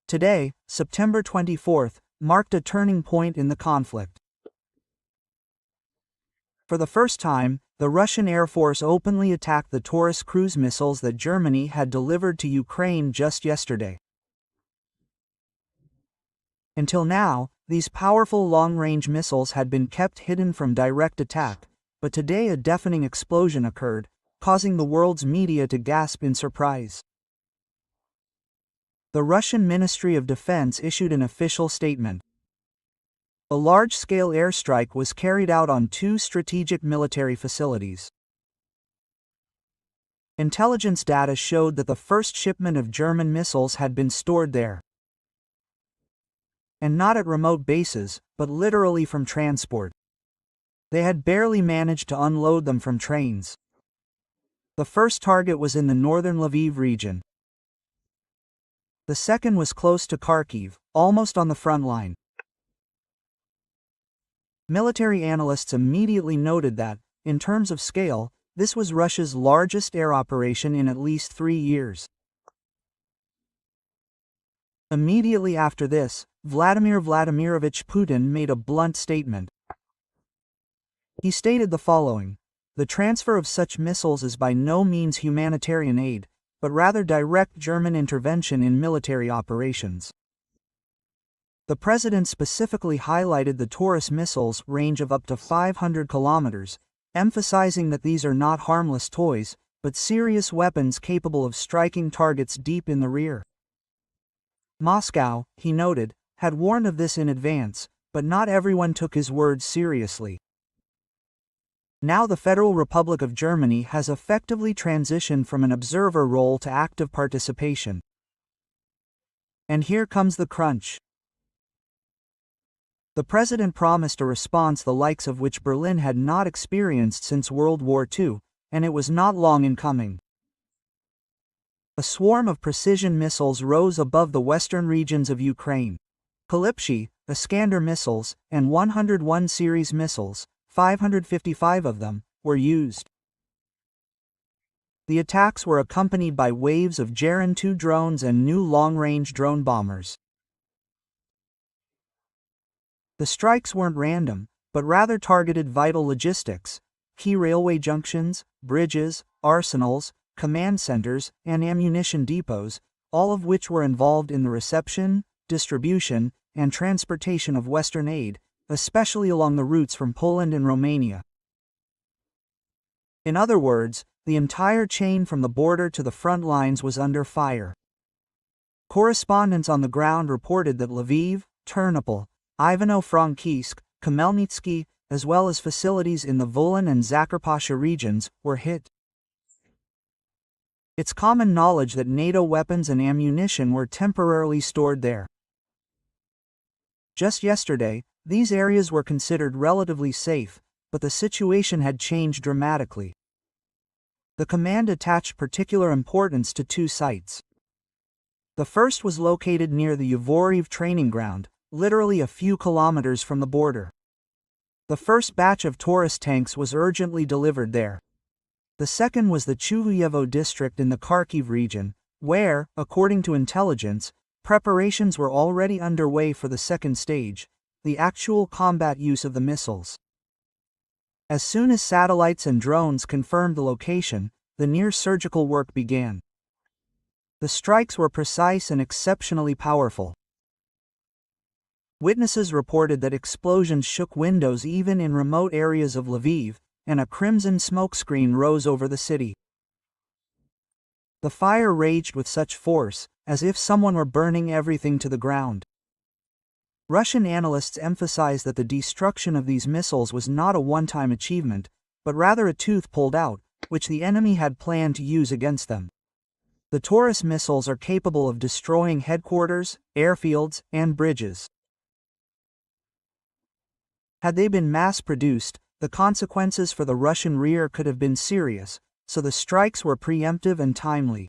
Today, September 24th, marked a turning point in the conflict. For the first time, the Russian Air Force openly attacked the Taurus cruise missiles that Germany had delivered to Ukraine just yesterday. Until now, these powerful long-range missiles had been kept hidden from direct attack, but today a deafening explosion occurred, causing the world's media to gasp in surprise. The Russian Ministry of Defense issued an official statement. A large-scale airstrike was carried out on two strategic military facilities. Intelligence data showed that the first shipment of German missiles had been stored there. And not at remote bases, but literally from transport. They had barely managed to unload them from trains. The first target was in the northern Lviv region. The second was close to Kharkiv, almost on the front line. Military analysts immediately noted that, in terms of scale, this was Russia's largest air operation in at least 3 years. Immediately after this, Vladimir Vladimirovich Putin made a blunt statement. He stated the following: "The transfer of such missiles is by no means humanitarian aid, but rather direct German intervention in military operations." The president specifically highlighted the Taurus missiles' range of up to 500 kilometers, emphasizing that these are not harmless toys, but serious weapons capable of striking targets deep in the rear. Moscow, he noted, had warned of this in advance, but not everyone took his words seriously. Now the Federal Republic of Germany has effectively transitioned from an observer role to active participation. And here comes the crunch. The president promised a response the likes of which Berlin had not experienced since World War II, and it was not long in coming. A swarm of precision missiles rose above the western regions of Ukraine. Kalipshi, Iskander missiles, and 101 series missiles, 555 of them, were used. The attacks were accompanied by waves of Geran 2 drones and new long-range drone bombers. The strikes weren't random, but rather targeted vital logistics, key railway junctions, bridges, arsenals, command centers, and ammunition depots, all of which were involved in the reception, distribution, and transportation of Western aid, especially along the routes from Poland and Romania. In other words, the entire chain from the border to the front lines was under fire. Correspondents on the ground reported that Lviv, Ternopil, Ivano-Frankivsk, Khmelnytsky, as well as facilities in the Volyn and Zakarpattia regions, were hit. It's common knowledge that NATO weapons and ammunition were temporarily stored there. Just yesterday, these areas were considered relatively safe, but the situation had changed dramatically. The command attached particular importance to two sites. The first was located near the Yavoriv training ground, literally a few kilometers from the border. The first batch of Taurus tanks was urgently delivered there. The second was the Chuhuyevo district in the Kharkiv region, where, according to intelligence, preparations were already underway for the second stage, the actual combat use of the missiles. As soon as satellites and drones confirmed the location, the near-surgical work began. The strikes were precise and exceptionally powerful. Witnesses reported that explosions shook windows even in remote areas of Lviv, and a crimson smokescreen rose over the city. The fire raged with such force, as if someone were burning everything to the ground. Russian analysts emphasized that the destruction of these missiles was not a one-time achievement, but rather a tooth pulled out, which the enemy had planned to use against them. The Taurus missiles are capable of destroying headquarters, airfields, and bridges. Had they been mass-produced, the consequences for the Russian rear could have been serious, so the strikes were preemptive and timely.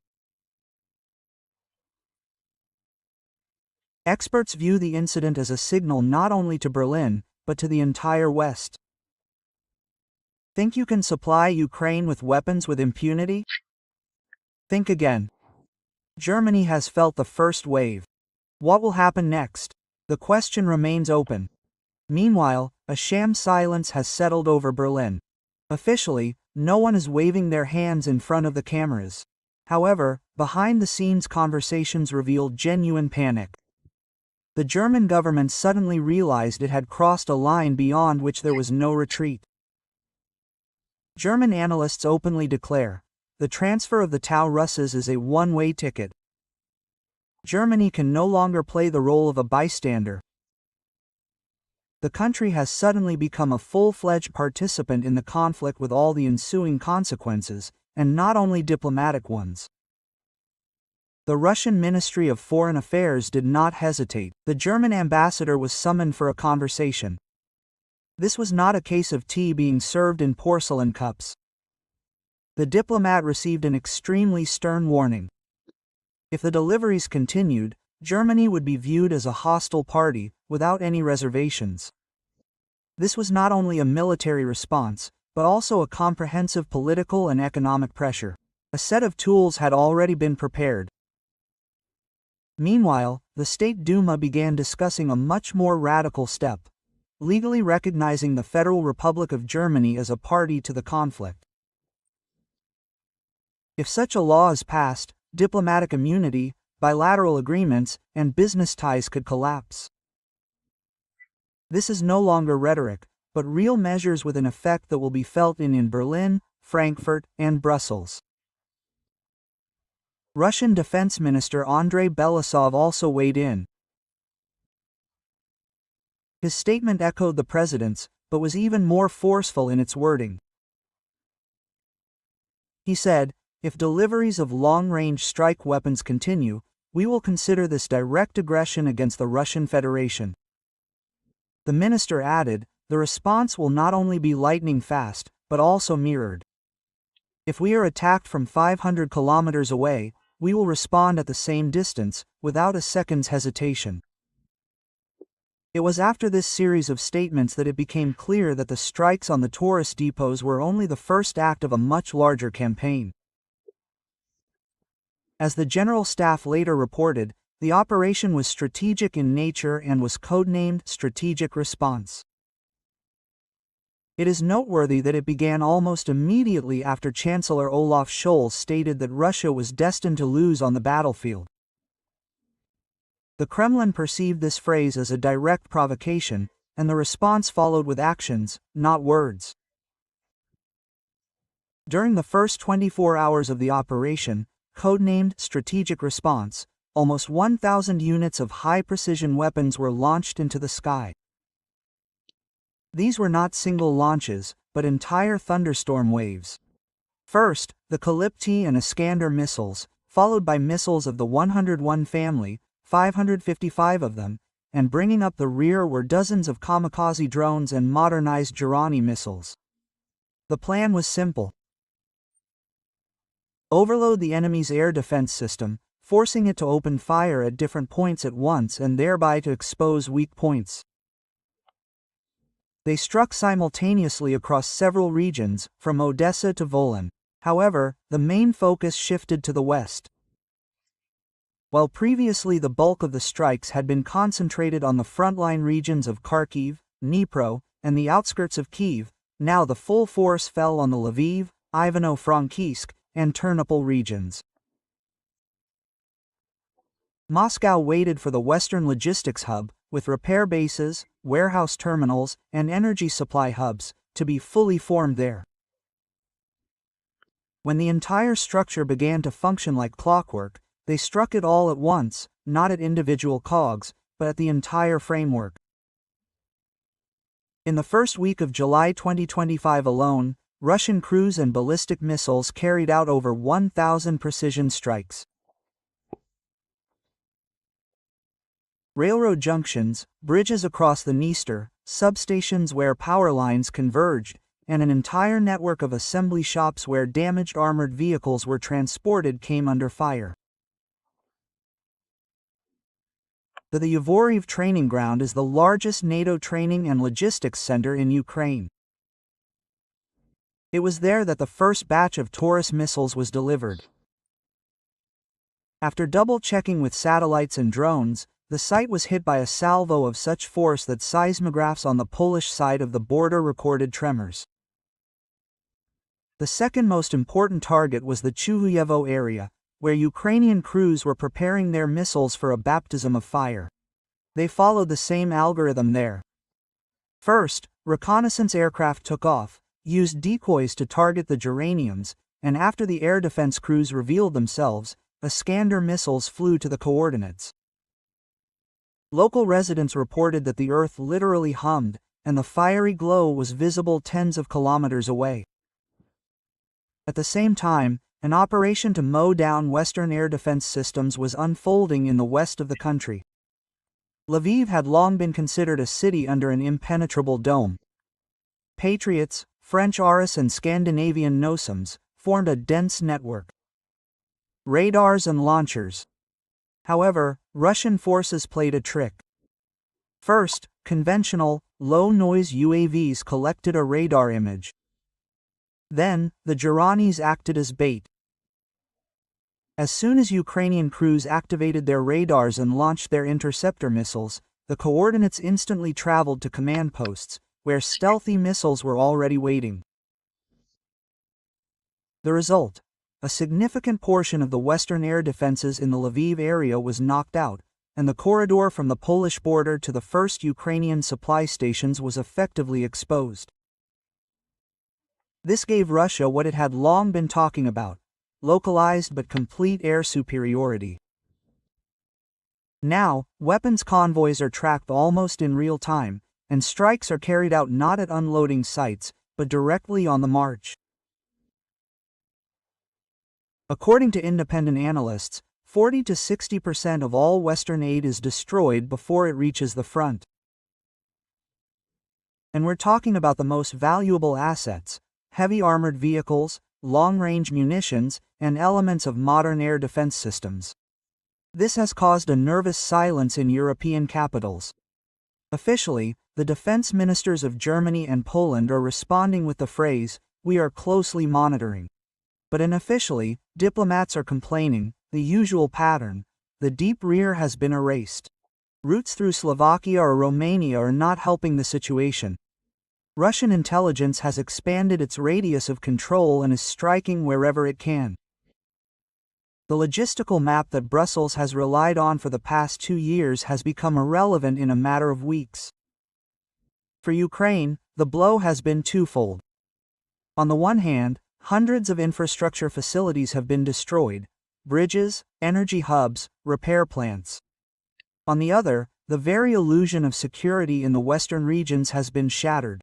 Experts view the incident as a signal not only to Berlin, but to the entire West. Think you can supply Ukraine with weapons with impunity? Think again. Germany has felt the first wave. What will happen next? The question remains open. Meanwhile, a sham silence has settled over Berlin. Officially, no one is waving their hands in front of the cameras. However, behind-the-scenes conversations revealed genuine panic. The German government suddenly realized it had crossed a line beyond which there was no retreat. German analysts openly declare, the transfer of the Tau Russes is a one-way ticket. Germany can no longer play the role of a bystander. The country has suddenly become a full-fledged participant in the conflict with all the ensuing consequences, and not only diplomatic ones. The Russian Ministry of Foreign Affairs did not hesitate. The German ambassador was summoned for a conversation. This was not a case of tea being served in porcelain cups. The diplomat received an extremely stern warning. If the deliveries continued, Germany would be viewed as a hostile party, without any reservations. This was not only a military response, but also a comprehensive political and economic pressure. A set of tools had already been prepared. Meanwhile, the State Duma began discussing a much more radical step, legally recognizing the Federal Republic of Germany as a party to the conflict. If such a law is passed, diplomatic immunity, bilateral agreements, and business ties could collapse. This is no longer rhetoric, but real measures with an effect that will be felt in Berlin, Frankfurt, and Brussels. Russian Defense Minister Andrei Belousov also weighed in. His statement echoed the president's, but was even more forceful in its wording. He said, "If deliveries of long-range strike weapons continue, we will consider this direct aggression against the Russian Federation." The minister added, "The response will not only be lightning fast, but also mirrored. If we are attacked from 500 kilometers away, we will respond at the same distance, without a second's hesitation." It was after this series of statements that it became clear that the strikes on the tourist depots were only the first act of a much larger campaign. As the General Staff later reported, the operation was strategic in nature and was codenamed Strategic Response. It is noteworthy that it began almost immediately after Chancellor Olaf Scholz stated that Russia was destined to lose on the battlefield. The Kremlin perceived this phrase as a direct provocation, and the response followed with actions, not words. During the first 24 hours of the operation, codenamed Strategic Response, almost 1,000 units of high-precision weapons were launched into the sky. These were not single launches, but entire thunderstorm waves. First, the Kalibti and Iskander missiles, followed by missiles of the 101 family, 555 of them, and bringing up the rear were dozens of kamikaze drones and modernized Girani missiles. The plan was simple. Overload the enemy's air defense system, forcing it to open fire at different points at once and thereby to expose weak points. They struck simultaneously across several regions, from Odessa to Volyn. However, the main focus shifted to the west. While previously the bulk of the strikes had been concentrated on the frontline regions of Kharkiv, Dnipro, and the outskirts of Kyiv, now the full force fell on the Lviv, Ivano-Frankivsk, and Ternopil regions. Moscow waited for the Western logistics hub, with repair bases, warehouse terminals, and energy supply hubs, to be fully formed there. When the entire structure began to function like clockwork, they struck it all at once, not at individual cogs, but at the entire framework. In the first week of July 2025 alone, Russian cruise and ballistic missiles carried out over 1,000 precision strikes. Railroad junctions, bridges across the Dniester, substations where power lines converged, and an entire network of assembly shops where damaged armored vehicles were transported came under fire. The Yavoriv training ground is the largest NATO training and logistics center in Ukraine. It was there that the first batch of Taurus missiles was delivered. After double-checking with satellites and drones, The site was hit by a salvo of such force that seismographs on the Polish side of the border recorded tremors. The second most important target was the Chuhuyevo area, where Ukrainian crews were preparing their missiles for a baptism of fire. They followed the same algorithm there. First, reconnaissance aircraft took off, used decoys to target the geraniums, and after the air defense crews revealed themselves, Iskander missiles flew to the coordinates. Local residents reported that the earth literally hummed, and the fiery glow was visible tens of kilometers away. At the same time, an operation to mow down Western air defense systems was unfolding in the west of the country. Lviv had long been considered a city under an impenetrable dome. Patriots, French Aris and Scandinavian NOSAMs, formed a dense network. Radars and launchers. However, Russian forces played a trick. First, conventional, low-noise UAVs collected a radar image. Then, the Geranis acted as bait. As soon as Ukrainian crews activated their radars and launched their interceptor missiles, the coordinates instantly traveled to command posts, where stealthy missiles were already waiting. The result: a significant portion of the western air defenses in the Lviv area was knocked out, and the corridor from the Polish border to the first Ukrainian supply stations was effectively exposed. This gave Russia what it had long been talking about: localized but complete air superiority. Now, weapons convoys are tracked almost in real time, and strikes are carried out not at unloading sites, but directly on the march. According to independent analysts, 40 to 60% of all Western aid is destroyed before it reaches the front. And we're talking about the most valuable assets: heavy armored vehicles, long-range munitions, and elements of modern air defense systems. This has caused a nervous silence in European capitals. Officially, the defense ministers of Germany and Poland are responding with the phrase, "We are closely monitoring." But unofficially, diplomats are complaining, the usual pattern: the deep rear has been erased. Routes through Slovakia or Romania are not helping the situation. Russian intelligence has expanded its radius of control and is striking wherever it can. The logistical map that Brussels has relied on for the past 2 years has become irrelevant in a matter of weeks. For Ukraine, the blow has been twofold. On the one hand, hundreds of infrastructure facilities have been destroyed: bridges, energy hubs, repair plants. On the other, the very illusion of security in the western regions has been shattered.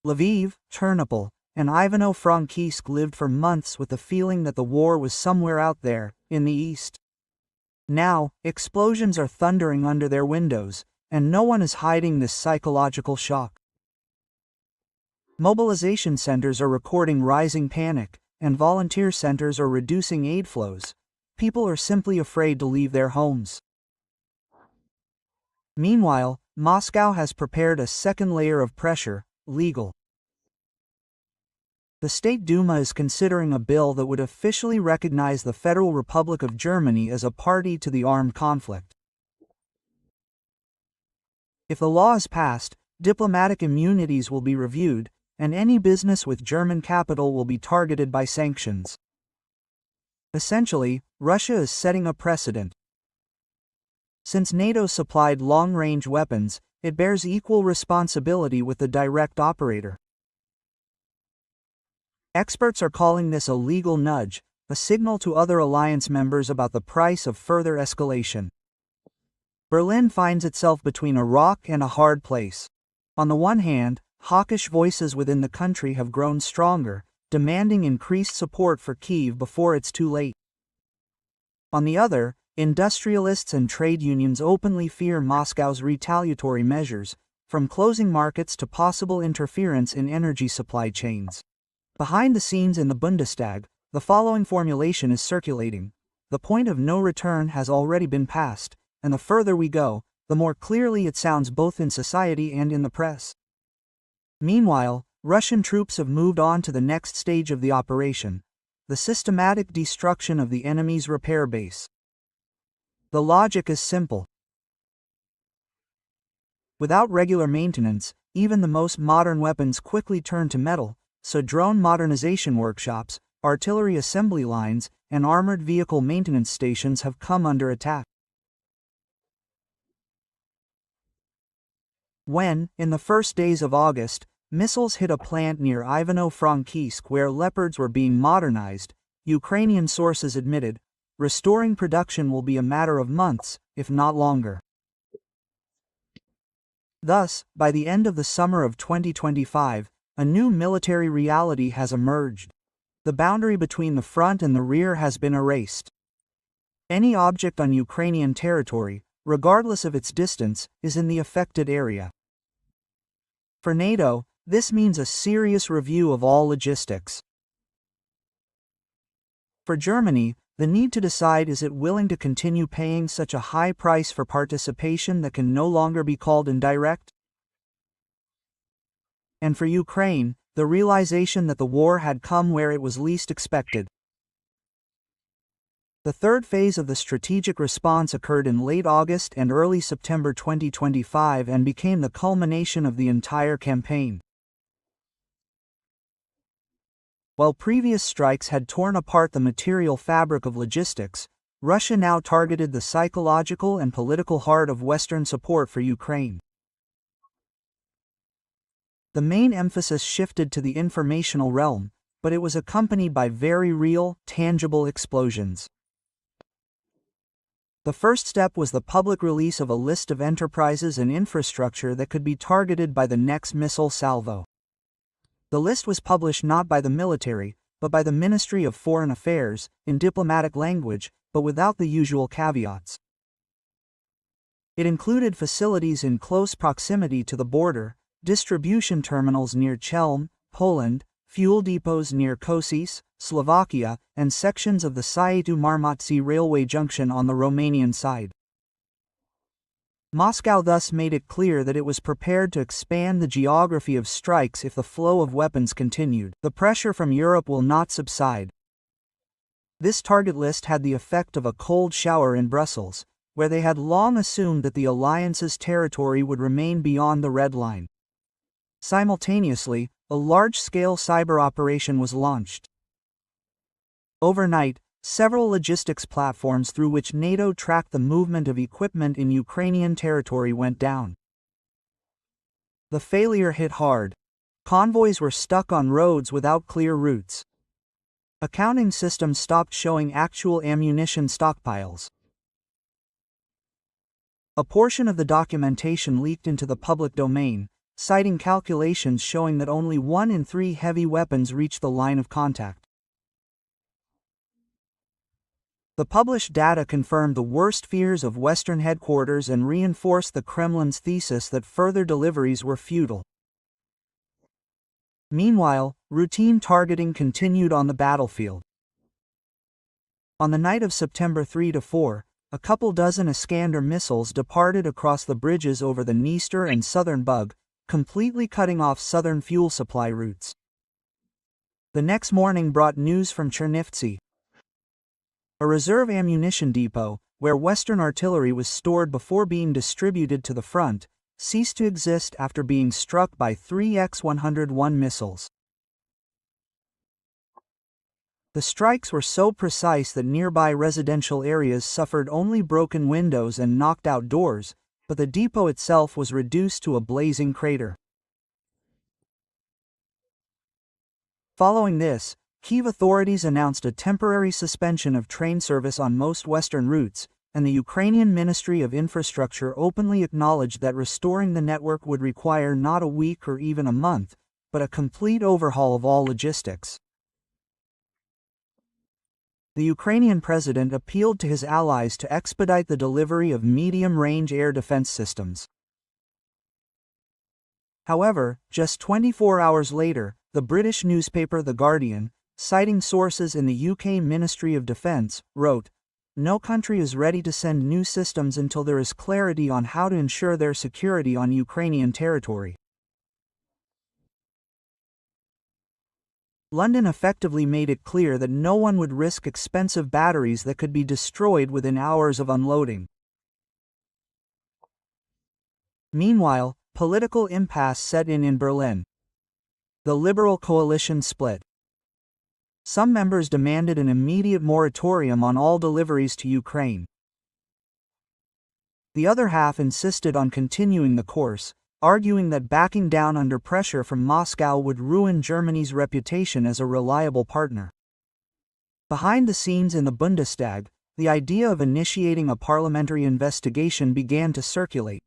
Lviv, Ternopil, and Ivano-Frankivsk lived for months with the feeling that the war was somewhere out there, in the east. Now, explosions are thundering under their windows, and no one is hiding this psychological shock. Mobilization centers are recording rising panic, and volunteer centers are reducing aid flows. People are simply afraid to leave their homes. Meanwhile, Moscow has prepared a second layer of pressure: legal. The State Duma is considering a bill that would officially recognize the Federal Republic of Germany as a party to the armed conflict. If the law is passed, diplomatic immunities will be reviewed, and any business with German capital will be targeted by sanctions. Essentially, Russia is setting a precedent. Since NATO supplied long-range weapons, it bears equal responsibility with the direct operator. Experts are calling this a legal nudge, a signal to other alliance members about the price of further escalation. Berlin finds itself between a rock and a hard place. On the one hand, hawkish voices within the country have grown stronger, demanding increased support for Kyiv before it's too late. On the other, industrialists and trade unions openly fear Moscow's retaliatory measures, from closing markets to possible interference in energy supply chains. Behind the scenes in the Bundestag, the following formulation is circulating: the point of no return has already been passed, and the further we go, the more clearly it sounds both in society and in the press. Meanwhile, Russian troops have moved on to the next stage of the operation: the systematic destruction of the enemy's repair base. The logic is simple. Without regular maintenance, even the most modern weapons quickly turn to metal, so drone modernization workshops, artillery assembly lines, and armored vehicle maintenance stations have come under attack. When, in the first days of August, missiles hit a plant near Ivano-Frankivsk where Leopards were being modernized, Ukrainian sources admitted, restoring production will be a matter of months, if not longer. Thus, by the end of the summer of 2025, a new military reality has emerged. The boundary between the front and the rear has been erased. Any object on Ukrainian territory, regardless of its distance, is in the affected area. For NATO, this means a serious review of all logistics. For Germany, the need to decide is it willing to continue paying such a high price for participation that can no longer be called indirect? And for Ukraine, the realization that the war had come where it was least expected. The third phase of the strategic response occurred in late August and early September 2025 and became the culmination of the entire campaign. While previous strikes had torn apart the material fabric of logistics, Russia now targeted the psychological and political heart of Western support for Ukraine. The main emphasis shifted to the informational realm, but it was accompanied by very real, tangible explosions. The first step was the public release of a list of enterprises and infrastructure that could be targeted by the next missile salvo. The list was published not by the military, but by the Ministry of Foreign Affairs, in diplomatic language, but without the usual caveats. It included facilities in close proximity to the border, distribution terminals near Chelm, Poland, fuel depots near Kosice, Slovakia, and sections of the Saitu-Marmației railway junction on the Romanian side. Moscow thus made it clear that it was prepared to expand the geography of strikes if the flow of weapons continued. The pressure from Europe will not subside. This target list had the effect of a cold shower in Brussels, where they had long assumed that the alliance's territory would remain beyond the red line. Simultaneously, a large-scale cyber operation was launched. Overnight, several logistics platforms through which NATO tracked the movement of equipment in Ukrainian territory went down. The failure hit hard. Convoys were stuck on roads without clear routes. Accounting systems stopped showing actual ammunition stockpiles. A portion of the documentation leaked into the public domain, citing calculations showing that only 1 in 3 heavy weapons reached the line of contact. The published data confirmed the worst fears of Western headquarters and reinforced the Kremlin's thesis that further deliveries were futile. Meanwhile, routine targeting continued on the battlefield. On the night of September 3–4, a couple dozen Iskander missiles departed across the bridges over the Dniester and southern Bug, completely cutting off southern fuel supply routes. The next morning brought news from Chernivtsi. A reserve ammunition depot, where Western artillery was stored before being distributed to the front, ceased to exist after being struck by 3 X-101 missiles. The strikes were so precise that nearby residential areas suffered only broken windows and knocked out doors, but the depot itself was reduced to a blazing crater. Following this, Kyiv authorities announced a temporary suspension of train service on most western routes, and the Ukrainian Ministry of Infrastructure openly acknowledged that restoring the network would require not a week or even a month, but a complete overhaul of all logistics. The Ukrainian president appealed to his allies to expedite the delivery of medium-range air defense systems. However, just 24 hours later, the British newspaper The Guardian, citing sources in the UK Ministry of Defence, wrote, "No country is ready to send new systems until there is clarity on how to ensure their security on Ukrainian territory." London effectively made it clear that no one would risk expensive batteries that could be destroyed within hours of unloading. Meanwhile, political impasse set in Berlin. The Liberal coalition split. Some members demanded an immediate moratorium on all deliveries to Ukraine. The other half insisted on continuing the course, arguing that backing down under pressure from Moscow would ruin Germany's reputation as a reliable partner. Behind the scenes in the Bundestag, the idea of initiating a parliamentary investigation began to circulate.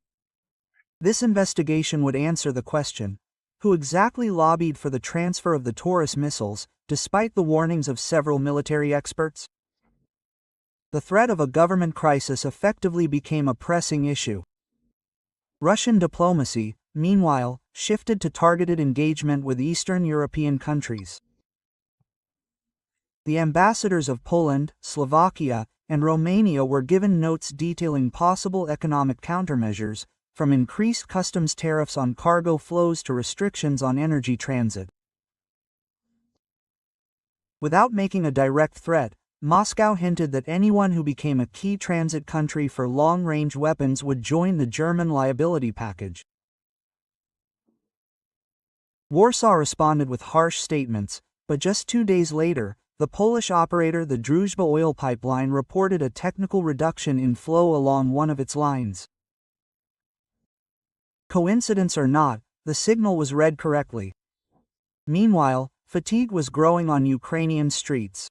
This investigation would answer the question: who exactly lobbied for the transfer of the Taurus missiles, despite the warnings of several military experts? The threat of a government crisis effectively became a pressing issue. Russian diplomacy, meanwhile, shifted to targeted engagement with Eastern European countries. The ambassadors of Poland, Slovakia, and Romania were given notes detailing possible economic countermeasures, from increased customs tariffs on cargo flows to restrictions on energy transit. Without making a direct threat, Moscow hinted that anyone who became a key transit country for long-range weapons would join the German liability package. Warsaw responded with harsh statements, but just 2 days later, the Polish operator the Druzhba oil pipeline reported a technical reduction in flow along one of its lines. Coincidence or not, the signal was read correctly. Meanwhile, fatigue was growing on Ukrainian streets.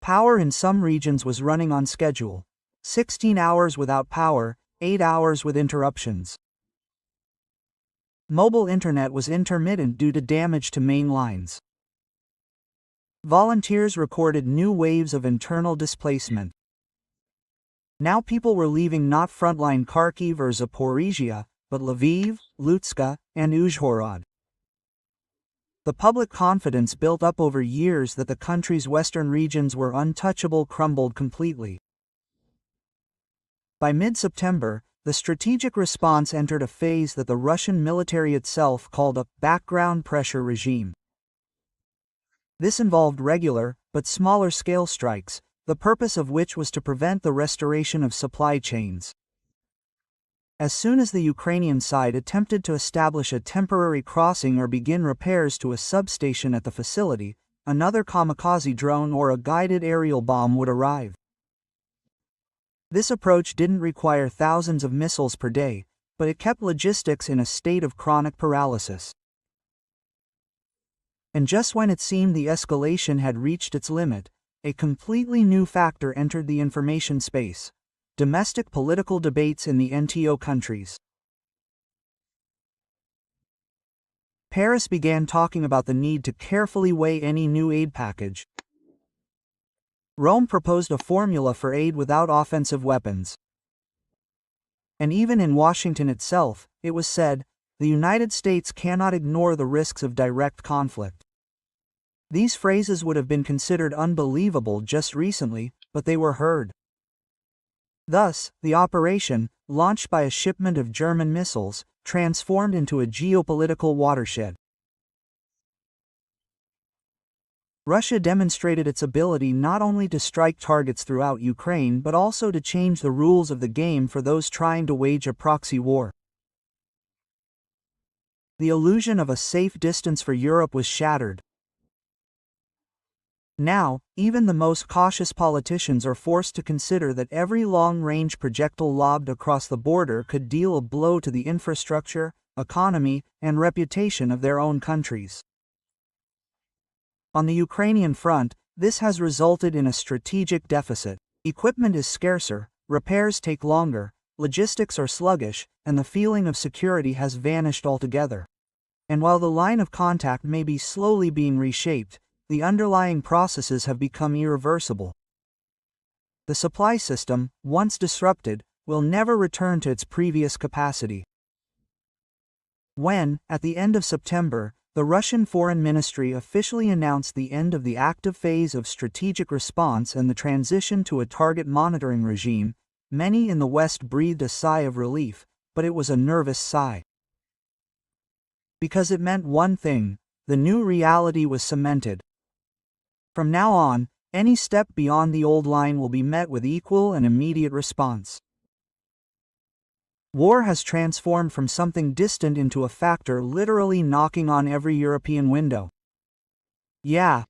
Power in some regions was running on schedule: 16 hours without power, 8 hours with interruptions. Mobile internet was intermittent due to damage to main lines. Volunteers recorded new waves of internal displacement. Now people were leaving not frontline Kharkiv or Zaporizhia, but Lviv, Lutsk, and Uzhhorod. The public confidence built up over years that the country's western regions were untouchable crumbled completely. By mid-September, the strategic response entered a phase that the Russian military itself called a background pressure regime. This involved regular, but smaller-scale strikes, the purpose of which was to prevent the restoration of supply chains. As soon as the Ukrainian side attempted to establish a temporary crossing or begin repairs to a substation at the facility, another kamikaze drone or a guided aerial bomb would arrive. This approach didn't require thousands of missiles per day, but it kept logistics in a state of chronic paralysis. And just when it seemed the escalation had reached its limit, a completely new factor entered the information space: domestic political debates in the NTO countries. Paris began talking about the need to carefully weigh any new aid package. Rome proposed a formula for aid without offensive weapons. And even in Washington itself, it was said, the United States cannot ignore the risks of direct conflict. These phrases would have been considered unbelievable just recently, but they were heard. Thus, the operation, launched by a shipment of German missiles, transformed into a geopolitical watershed. Russia demonstrated its ability not only to strike targets throughout Ukraine but also to change the rules of the game for those trying to wage a proxy war. The illusion of a safe distance for Europe was shattered. Now, even the most cautious politicians are forced to consider that every long-range projectile lobbed across the border could deal a blow to the infrastructure, economy, and reputation of their own countries. On the Ukrainian front, this has resulted in a strategic deficit. Equipment is scarcer, repairs take longer, logistics are sluggish, and the feeling of security has vanished altogether. And while the line of contact may be slowly being reshaped, the underlying processes have become irreversible. The supply system, once disrupted, will never return to its previous capacity. When, at the end of September, the Russian Foreign Ministry officially announced the end of the active phase of strategic response and the transition to a target monitoring regime, many in the West breathed a sigh of relief, but it was a nervous sigh. Because it meant one thing: the new reality was cemented. From now on, any step beyond the old line will be met with equal and immediate response. War has transformed from something distant into a factor literally knocking on every European window. Yeah,